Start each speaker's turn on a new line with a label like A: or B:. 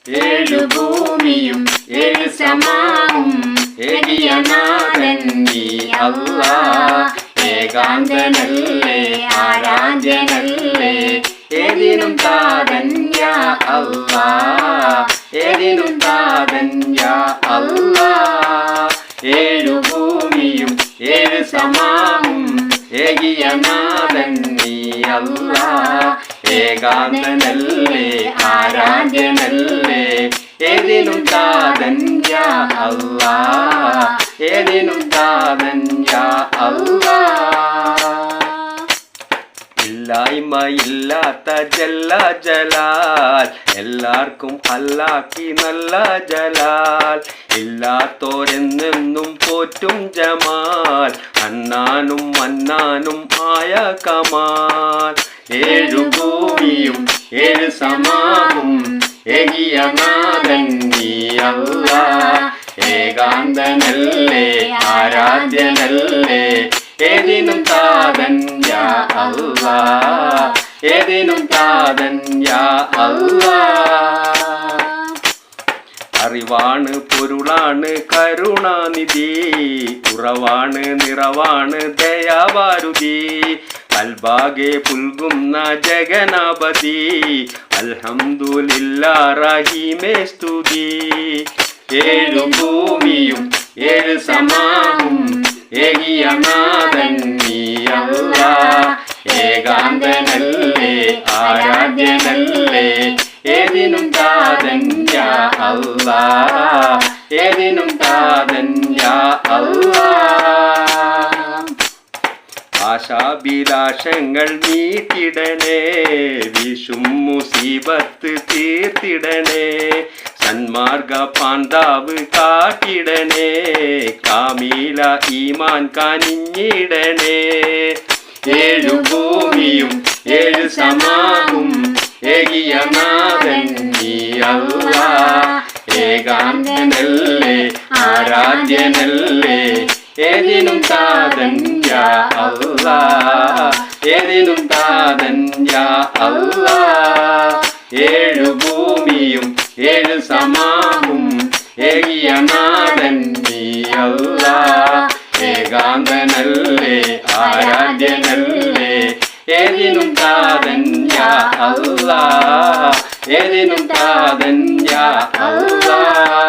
A: ഏഴു ഭൂമിയും ഏഴു സമാവും ഏകിയ നാഥൻ നീ അല്ലാഹ്. ഏകാന്തനല്ലേ ആരാധ്യനല്ലേ ഏതിനും താതൻ യാ അല്ലാഹ്. ഏതിനും താതൻ യാ അല്ലാഹ്. ഏഴു ഭൂമിയും ഏഴു സമാവും ഏകിയ നാഥൻ നീ അല്ലാഹ്. ഏകാന്തനല്ലേ ആരാധ്യനല്ലേ ഏതിനും താതൻ യാ അല്ലാഹ്. ഏതിനും താതൻ യാ അല്ലാഹ്. ഇല്ലായ്മയില്ലാത്ത ജല്ല ജലാൽ എല്ലാവർക്കും അല്ലാക്കി നല്ല ജലാൽ. ഇല്ലാത്തോരെന്നെന്നും പോറ്റും ജമാൽ അണ്ണാനും മന്നാനും ആയ കമാൽ. ഏഴു ഭൂമിയും ഏഴു സമാവും ഏകിയ നാഥൻ നീ അല്ലാഹ്. ഏകാന്തനല്ലേ ആരാധ്യനല്ലേ ഏതിനും താതൻ യാ അല്ലാഹ്. ഏതിനും താതൻ യാ അല്ലാഹ്. അറിവാണ് പൊരുളാണ് കരുണാനിധി ഉറവാണ് നിറവാണ് ദയാവാരുതി. അൽബാഗെ പുൽകുന്ന ജഗനാപതി അൽഹംദുലില്ലാഹ് റഹീമേ സ്തുതി. ഏഴു ഭൂമിയും ഏഴു സമാവും ഏകിയ നാഥൻ നീ അല്ലാഹ്. ഏകാന്തനല്ലേ ആരാധ്യനല്ലേ ഏതിനും താതൻ യാ അല്ലാഹ്. ഏതിനും താതൻ യാ അല്ലാഹ്. ആശാഭിലാഷങ്ങൾ നീട്ടിടണേ വിഷും മുസീബത്ത് തീർത്തിടണേ. സന്മാർഗ പാന്താവ് കാട്ടിടണേ കാമീല ഈമാൻ കനിഞ്ഞിടണേ. ഏഴു ഭൂമിയും ഏഴു സമാവും ഏകിയ നാഥൻ നീ അല്ലാഹ്. ഏകാന്തനല്ലേ ആരാധ്യനല്ലേ ഏതിനും താതൻ യാ അല്ലാഹ്. ഏതിനും താതൻ യാ അല്ലാഹ്. ഏഴു ഭൂമിയും ഏഴു സമാവും ഏകിയ നാഥൻ നീ അല്ലാഹ്. ഏകാന്തനല്ലേ ആരാധ്യനല്ലേ ഏതിനും താതൻ യാ അല്ലാഹ്. ഏതിനും താതൻ യാ അല്ലാഹ്.